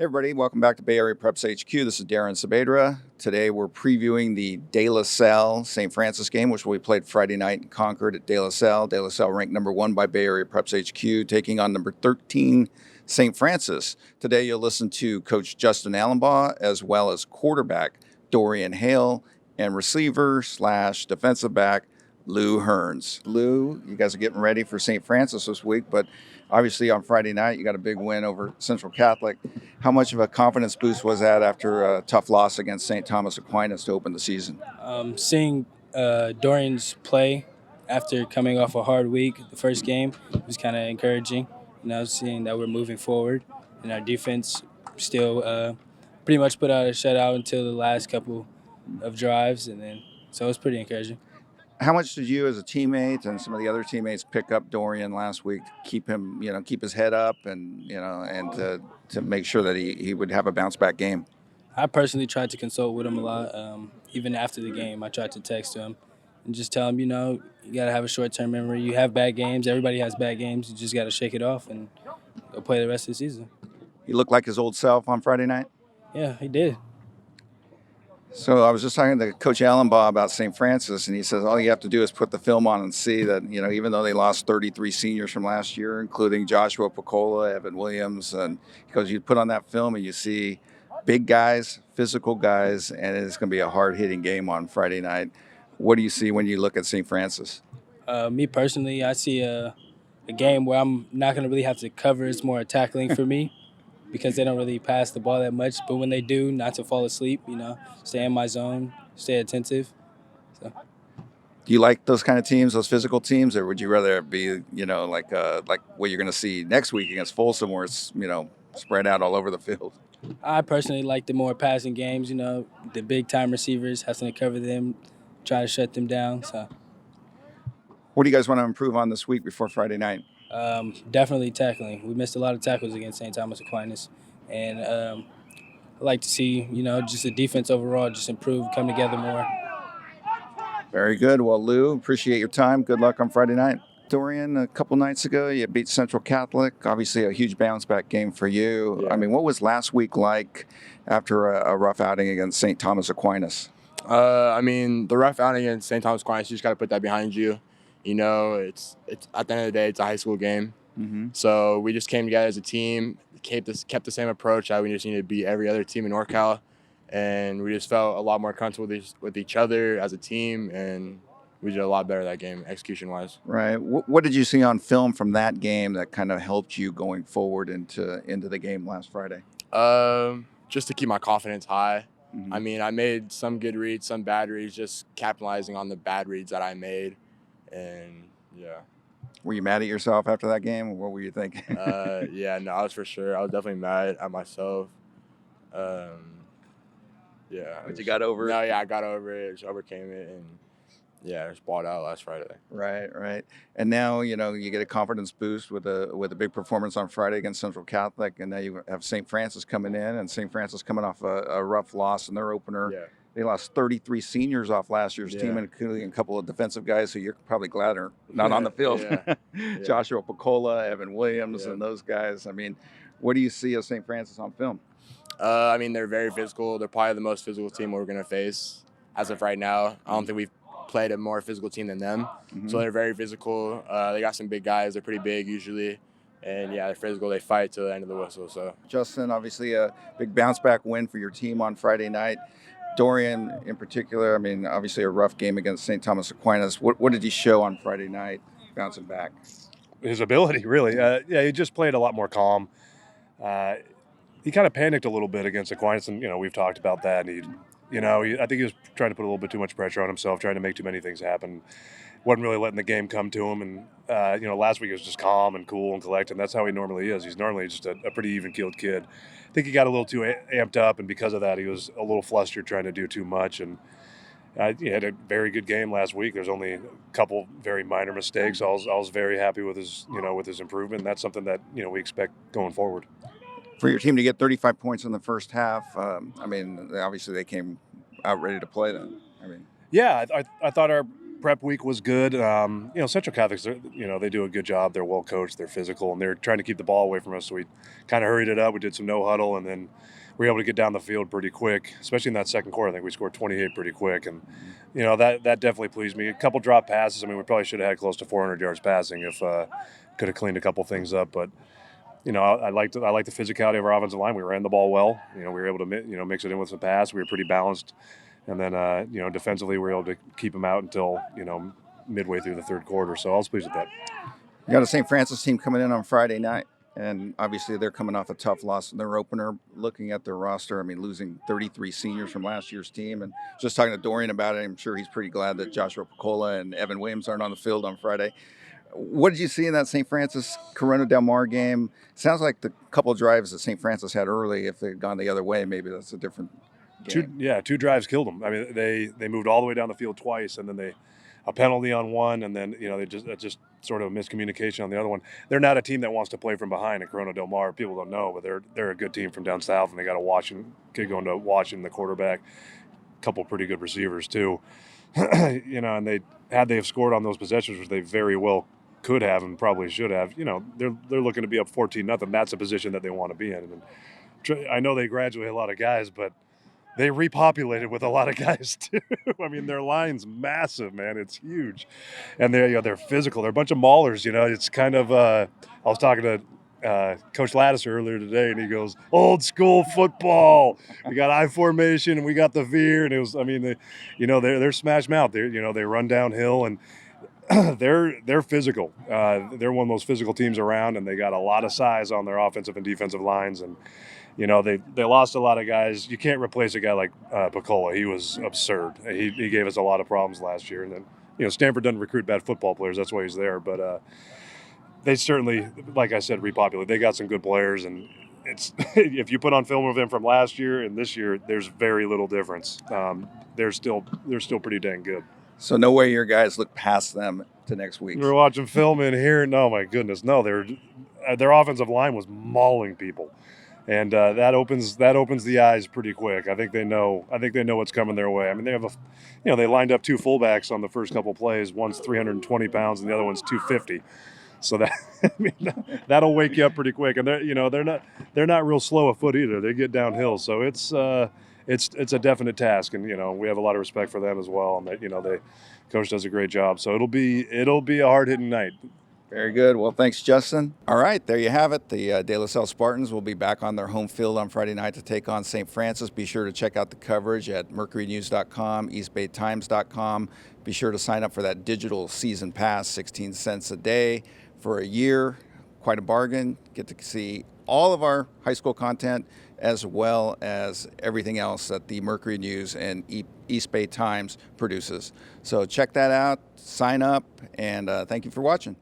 Hey everybody, welcome back to Bay Area Preps HQ. This is Darren Sabedra. Today we're previewing the De La Salle St. Francis game, which we played Friday night in Concord at De La Salle. De La Salle ranked number 1 by Bay Area Preps HQ, taking on number 13 St. Francis. Today you'll listen to Coach Justin Alumbaugh as well as quarterback Dorian Hale and receiver / defensive back Lu Hearns. Lu, you guys are getting ready for St. Francis this week, but obviously on Friday night you got a big win over Central Catholic. How much of a confidence boost was that after a tough loss against St. Thomas Aquinas to open the season? Seeing Dorian's play after coming off a hard week, the first game, was kind of encouraging. Seeing that we're moving forward and our defense still pretty much put out a shutout until the last couple of drives, so it was pretty encouraging. How much did you as a teammate and some of the other teammates pick up Dorian last week to keep him, keep his head up and to make sure that he would have a bounce back game? I personally tried to consult with him a lot. Even after the game, I tried to text him and just tell him, you got to have a short-term memory. You have bad games. Everybody has bad games. You just got to shake it off and go play the rest of the season. He looked like his old self on Friday night? Yeah, he did. So I was just talking to Coach Alumbaugh about St. Francis, and he says all you have to do is put the film on and see that, even though they lost 33 seniors from last year, including Joshua Picola, Evan Williams, and because you put on that film and you see big guys, physical guys, and it's going to be a hard-hitting game on Friday night. What do you see when you look at St. Francis? Me personally, I see a game where I'm not going to really have to cover. It's more tackling for me. Because they don't really pass the ball that much. But when they do, not to fall asleep, stay in my zone, stay attentive. So. Do you like those kind of teams, those physical teams, or would you rather be, like what you're going to see next week against Folsom, where it's, spread out all over the field? I personally like the more passing games, the big-time receivers, having to cover them, try to shut them down. So. What do you guys want to improve on this week before Friday night? Definitely tackling. We missed a lot of tackles against St. Thomas Aquinas. And I'd like to see, just the defense overall just improve, come together more. Very good. Well, Lou, appreciate your time. Good luck on Friday night. Dorian, a couple nights ago, you beat Central Catholic. Obviously a huge bounce-back game for you. Yeah. I mean, what was last week like after a rough outing against St. Thomas Aquinas? The rough outing against St. Thomas Aquinas, you just got to put that behind you. It's at the end of the day, it's a high school game. Mm-hmm. So we just came together as a team, kept the same approach that we just needed to beat every other team in NorCal, and we just felt a lot more comfortable with each other as a team, and we did a lot better that game, execution-wise. Right. What did you see on film from that game that kind of helped you going forward into the game last Friday? Just to keep my confidence high. Mm-hmm. I made some good reads, some bad reads, just capitalizing on the bad reads that I made. And yeah. Were you mad at yourself after that game? What were you thinking? Yeah, no, I was for sure. I was definitely mad at myself. Yeah. But you got over it? No, yeah, I got over it. Just overcame it, and yeah, I just balled out last Friday. Right. And now, you get a confidence boost with a big performance on Friday against Central Catholic, and now you have St. Francis coming in, and St. Francis coming off a rough loss in their opener. Yeah. They lost 33 seniors off last year's team, including a couple of defensive guys who you're probably glad are not on the field. Yeah. Joshua Picola, Evan Williams, and those guys. I mean, what do you see of St. Francis on film? They're very physical. They're probably the most physical team we're going to face as of right now. I don't think we've played a more physical team than them. Mm-hmm. So they're very physical. They got some big guys. They're pretty big usually. And, yeah, they're physical. They fight to the end of the whistle. So Justin, obviously a big bounce-back win for your team on Friday night. Dorian, in particular, obviously a rough game against St. Thomas Aquinas. What did he show on Friday night, bouncing back? His ability, really. He just played a lot more calm. He kind of panicked a little bit against Aquinas, and, we've talked about that. And I think he was trying to put a little bit too much pressure on himself, trying to make too many things happen. Wasn't really letting the game come to him. And, last week he was just calm and cool and collected. And that's how he normally is. He's normally just a pretty even-keeled kid. I think he got a little too amped up, and because of that, he was a little flustered trying to do too much. And he had a very good game last week. There's only a couple very minor mistakes. I was very happy with his improvement. And that's something that, we expect going forward. For your team to get 35 points in the first half, obviously they came out ready to play then. Yeah, I thought our prep week was good. Central Catholics, they do a good job. They're well coached, they're physical, and they're trying to keep the ball away from us. So we kind of hurried it up. We did some no huddle, and then we were able to get down the field pretty quick, especially in that second quarter. I think we scored 28 pretty quick, and that definitely pleased me. A couple drop passes. I mean, we probably should have had close to 400 yards passing if could have cleaned a couple things up, but. I like the physicality of our offensive line. We ran the ball well. We were able to mix it in with some pass. We were pretty balanced, and then defensively we were able to keep them out until midway through the third quarter. So I was pleased with that. You got a St. Francis team coming in on Friday night, and obviously they're coming off a tough loss in their opener. Looking at their roster, I mean, losing 33 seniors from last year's team, and just talking to Dorian about it, I'm sure he's pretty glad that Joshua Picola and Evan Williams aren't on the field on Friday. What did you see in that St. Francis Corona Del Mar game? Sounds like the couple of drives that St. Francis had early, if they'd gone the other way, maybe that's a different game. Two drives killed them. I mean, they moved all the way down the field twice, and then a penalty on one, and then that's just sort of a miscommunication on the other one. They're not a team that wants to play from behind at Corona Del Mar. People don't know, but they're a good team from down south, and they got a kid going to Washington, the quarterback, a couple pretty good receivers too. And they have scored on those possessions, which they very well could have and probably should have. They're looking to be up 14-0. That's a position that they want to be in. And I know they graduate a lot of guys, but they repopulated with a lot of guys too. I mean, their line's massive, man. It's huge, and they're physical. They're a bunch of maulers. It's kind of. I was talking to Coach Lattiser earlier today, and he goes, "Old school football. We got I formation, and we got the veer." And it was, I mean, they're smash mouth. They run downhill and. They're physical. They're one of the most physical teams around, and they got a lot of size on their offensive and defensive lines. And they lost a lot of guys. You can't replace a guy like Picola. He was absurd. He gave us a lot of problems last year. And then Stanford doesn't recruit bad football players. That's why he's there. But they certainly, like I said, repopulate. They got some good players, and it's if you put on film of them from last year and this year, there's very little difference. They're still pretty dang good. So no way your guys look past them to next week. We're watching film in here. No, my goodness, no. Their offensive line was mauling people, and that opens the eyes pretty quick. I think they know what's coming their way. I mean, they have they lined up two fullbacks on the first couple plays. One's 320 pounds, and the other one's 250. So that'll wake you up pretty quick. And they're not real slow of foot either. They get downhill, so it's a definite task, and we have a lot of respect for them as well. And that the coach does a great job. So it'll be a hard hitting night. Very good. Well, thanks, Justin. All right, there you have it. The De La Salle Spartans will be back on their home field on Friday night to take on St. Francis. Be sure to check out the coverage at mercurynews.com, eastbaytimes.com. Be sure to sign up for that digital season pass, 16 cents a day for a year. Quite a bargain. Get to see all of our high school content as well as everything else that the Mercury News and East Bay Times produces. So check that out, sign up, and thank you for watching.